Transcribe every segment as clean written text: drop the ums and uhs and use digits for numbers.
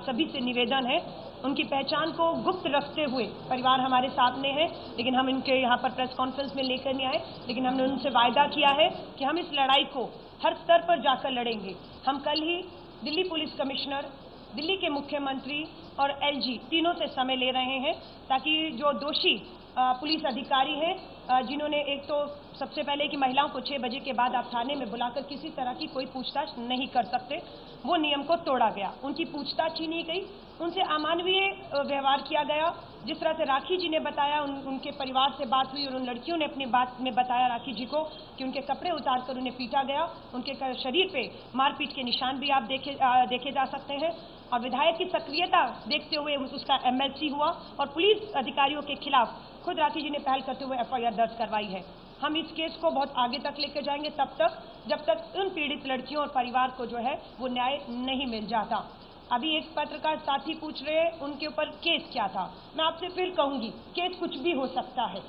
सभी से निवेदन है, उनकी पहचान को गुप्त रखते हुए परिवार हमारे सामने है, लेकिन हम इनके यहाँ पर प्रेस कॉन्फ्रेंस में लेकर नहीं आए, लेकिन हमने उनसे वायदा किया है कि हम इस लड़ाई को हर स्तर पर जाकर लड़ेंगे। हम कल ही दिल्ली पुलिस कमिश्नर, दिल्ली के मुख्यमंत्री और एलजी तीनों से समय ले रहे हैं ताकि जो दोषी पुलिस अधिकारी हैं, जिन्होंने एक तो सबसे पहले कि महिलाओं को 6 बजे के बाद आप थाने में बुलाकर किसी तरह की कोई पूछताछ नहीं कर सकते, वो नियम को तोड़ा गया, उनकी पूछताछ ही नहीं गई, उनसे अमानवीय व्यवहार किया गया। जिस तरह से राखी जी ने बताया, उनके परिवार से बात हुई और उन लड़कियों ने अपनी बात में बताया राखी जी को कि उनके कपड़े उतारकर उन्हें पीटा गया, उनके शरीर पे मारपीट के निशान भी आप देखे जा सकते हैं। और विधायक की सक्रियता देखते हुए उसका एमएलसी हुआ और पुलिस अधिकारियों के खिलाफ खुद राखी जी ने पहल करते हुए एफआईआर दर्ज करवाई है। हम इस केस को बहुत आगे तक लेकर जाएंगे तब तक जब तक उन पीड़ित लड़कियों और परिवार को जो है वो न्याय नहीं मिल जाता। अभी एक पत्रकार साथी पूछ रहे हैं उनके ऊपर केस क्या था। मैं आपसे फिर कहूंगी, केस कुछ भी हो सकता है,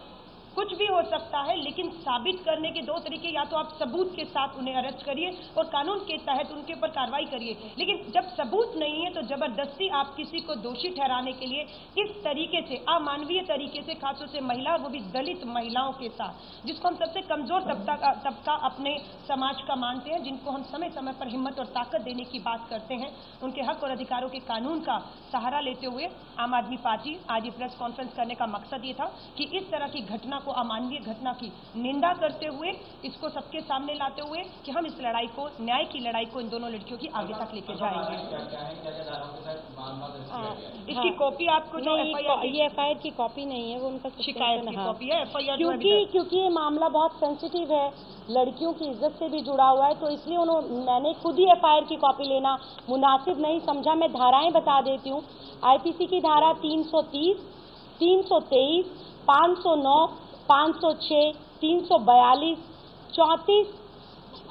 कुछ भी हो सकता है, लेकिन साबित करने के दो तरीके, या तो आप सबूत के साथ उन्हें अरेस्ट करिए और कानून के तहत उनके ऊपर कार्रवाई करिए, लेकिन जब सबूत नहीं है तो जबरदस्ती आप किसी को दोषी ठहराने के लिए इस तरीके से अमानवीय तरीके से, खासतौर से महिला, वो भी दलित महिलाओं के साथ, जिसको हम सबसे कमजोर तबका अपने समाज का मानते हैं, जिनको हम समय समय पर हिम्मत और ताकत देने की बात करते हैं, उनके हक और अधिकारों के कानून का सहारा लेते हुए आम आदमी पार्टी आज ये प्रेस कॉन्फ्रेंस करने का मकसद ये था कि इस तरह की घटना को, अमानवीय घटना की निंदा करते हुए, इसको सबके सामने लाते हुए कि हम इस लड़ाई को, न्याय की लड़ाई को इन दोनों लड़कियों की आगे तक लेके जाएंगे। इसकी कॉपी आपको जो ये एफआईआर की कॉपी नहीं है, वो उनका शिकायत की कॉपी है। एफआईआर क्योंकि ये मामला बहुत सेंसिटिव है, लड़कियों की इज्जत से भी जुड़ा हुआ है, तो इसलिए मैंने खुद ही एफआईआर की कॉपी लेना मुनासिब नहीं समझा। मैं धाराएं बता देती हूँ। आईपीसी की धारा 330, 323, 509, 506, 342, 34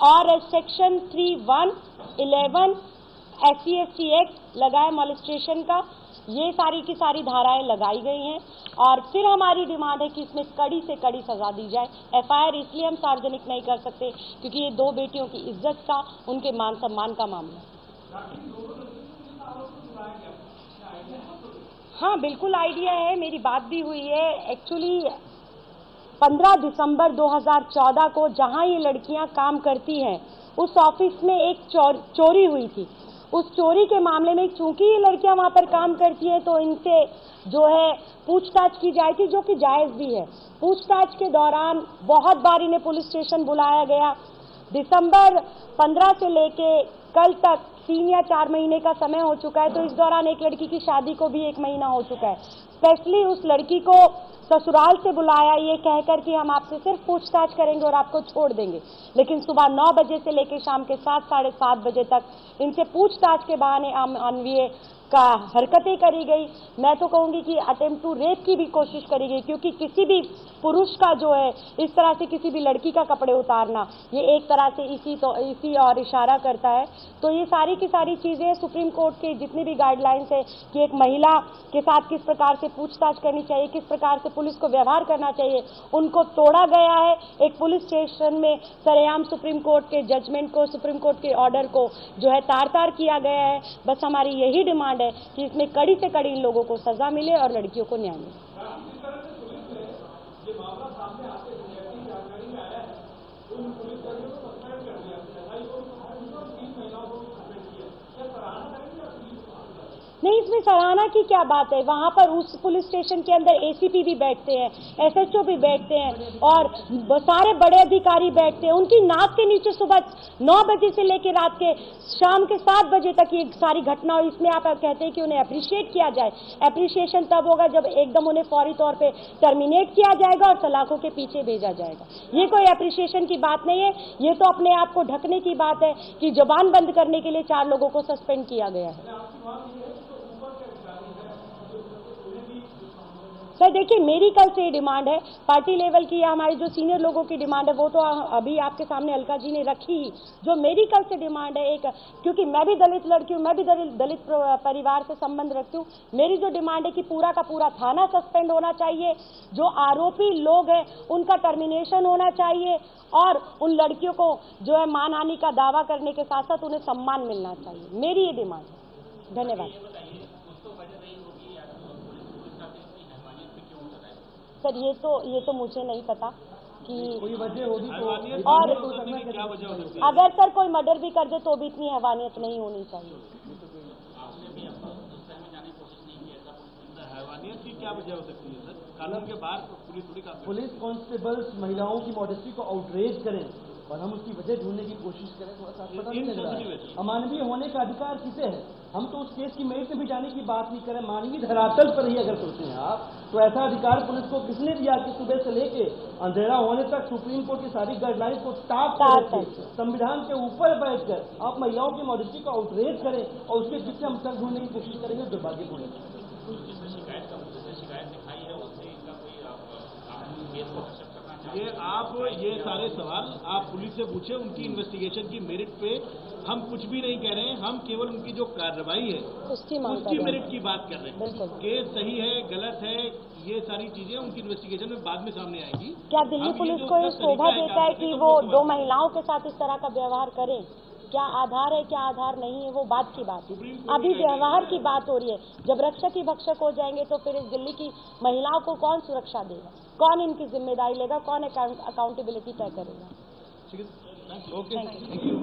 और सेक्शन 3111 SC/ST एक्ट लगाए मॉलेस्टेशन का, ये सारी की सारी धाराएं लगाई गई हैं। और फिर हमारी डिमांड है कि इसमें कड़ी से कड़ी सजा दी जाए। एफआईआर इसलिए हम सार्वजनिक नहीं कर सकते क्योंकि ये दो बेटियों की इज्जत का, उनके मान सम्मान का मामला है। हाँ, बिल्कुल आइडिया है, मेरी बात भी हुई है। एक्चुअली 15 दिसंबर 2014 को जहां ये लड़कियां काम करती हैं उस ऑफिस में एक चोरी हुई थी। उस चोरी के मामले में चूंकि ये लड़कियां वहां पर काम करती हैं तो इनसे जो है पूछताछ की जाए थी, जो कि जायज भी है। पूछताछ के दौरान बहुत बार इन्हें पुलिस स्टेशन बुलाया गया। दिसंबर 15 से लेके कल तक 3 या 4 महीने का समय हो चुका है, तो इस दौरान एक लड़की की शादी को भी 1 महीना हो चुका है। स्पेशली उस लड़की को ससुराल से बुलाया ये कहकर कि हम आपसे सिर्फ पूछताछ करेंगे और आपको छोड़ देंगे, लेकिन सुबह 9 बजे से लेकर शाम के 7, साढ़े 7 बजे तक इनसे पूछताछ के बहाने अमानवीय का हरकतें करी गई। मैं तो कहूंगी कि अटेम्प्ट टू रेप की भी कोशिश करी गई, क्योंकि किसी भी पुरुष का जो है इस तरह से किसी भी लड़की का कपड़े उतारना, ये एक तरह से इसी और इशारा करता है। तो ये सारी की सारी चीजें सुप्रीम कोर्ट के जितनी भी गाइडलाइंस है कि एक महिला के साथ किस प्रकार से पूछताछ करनी चाहिए, किस प्रकार से पुलिस को व्यवहार करना चाहिए, उनको तोड़ा गया है। एक पुलिस स्टेशन में सरेआम सुप्रीम कोर्ट के जजमेंट को, सुप्रीम कोर्ट के ऑर्डर को जो है तार-तार किया गया है। बस हमारी यही डिमांड है कि इसमें कड़ी से कड़ी इन लोगों को सजा मिले और लड़कियों को न्याय मिले। नहीं, इसमें सराहना की क्या बात है। वहां पर उस पुलिस स्टेशन के अंदर एसीपी भी बैठते हैं, एसएचओ भी बैठते हैं और सारे बड़े अधिकारी बैठते हैं। उनकी नाक के नीचे सुबह 9 बजे से लेकर रात के शाम के 7 बजे तक ये सारी घटना। और इसमें आप कहते हैं कि उन्हें अप्रिशिएट किया जाए। अप्रिशिएशन तब होगा जब एकदम उन्हें फौरी तौर पे टर्मिनेट किया जाएगा और सलाखों के पीछे भेजा जाएगा। ये कोई अप्रिशिएशन की बात नहीं है, ये तो अपने आप को ढकने की बात है कि जुबान बंद करने के लिए 4 लोगों को सस्पेंड किया गया है। सर देखिए, मेरी कल से डिमांड है, पार्टी लेवल की या हमारे जो सीनियर लोगों की डिमांड है वो तो अभी आपके सामने अलका जी ने रखी ही। जो मेरी कल से डिमांड है, एक क्योंकि मैं भी दलित लड़की हूँ, मैं भी दलित परिवार से संबंध रखती हूँ, मेरी जो डिमांड है कि पूरा का पूरा थाना सस्पेंड होना चाहिए, जो आरोपी लोग हैं उनका टर्मिनेशन होना चाहिए और उन लड़कियों को जो है मानहानि का दावा करने के साथ साथ उन्हें सम्मान मिलना चाहिए। मेरी ये डिमांड है। धन्यवाद। सर ये तो मुझे नहीं पता कि कोई वजह होगी तो, और क्या वजह हो सकती है? अगर सर कोई मर्डर भी कर दे तो भी इतनी हैवानियत नहीं होनी चाहिए। हैवानियत की क्या वजह हो सकती है सर? कानून के बाहर पुलिस थोड़ी काम, पुलिस कांस्टेबल्स महिलाओं की मॉडेस्टी को आउटरेज करें और हम उसकी वजह ढूंढने की कोशिश करें, थोड़ा सा पता नहीं लग रहा है। अमानवीय होने का अधिकार किसे है? हम तो उस केस की मेरिट में भी जाने की बात नहीं करें, मानवीय धरातल पर ही अगर सोचते हैं आप, तो ऐसा अधिकार पुलिस को किसने दिया कि सुबह से लेके अंधेरा होने तक सुप्रीम कोर्ट की सारी गाइडलाइंस को टाप कर संविधान के ऊपर बैठकर आप महिलाओं की मॉडेस्टी को आउटरेज करें और उसके पीछे हम तक ढूंढने की कोशिश करेंगे, दुर्भाग्यपूर्ण है। ये सारे सवाल आप पुलिस से पूछे, उनकी इन्वेस्टिगेशन की मेरिट पे हम कुछ भी नहीं कह रहे हैं, हम केवल उनकी जो कार्रवाई है उसकी मेरिट की बात कर रहे हैं। केस सही है गलत है ये सारी चीजें उनकी इन्वेस्टिगेशन में बाद में सामने आएंगी। क्या दिल्ली पुलिस को ये शोभा देता है कि वो 2 महिलाओं के साथ इस तरह का व्यवहार करे? क्या आधार है क्या आधार नहीं है वो बात की बात है, अभी व्यवहार की बात हो रही है। जब रक्षक ही भक्षक हो जाएंगे तो फिर इस दिल्ली की महिलाओं को कौन सुरक्षा देगा, कौन इनकी जिम्मेदारी लेगा, कौन अकाउंटेबिलिटी तय करेगा? Okay, thank you.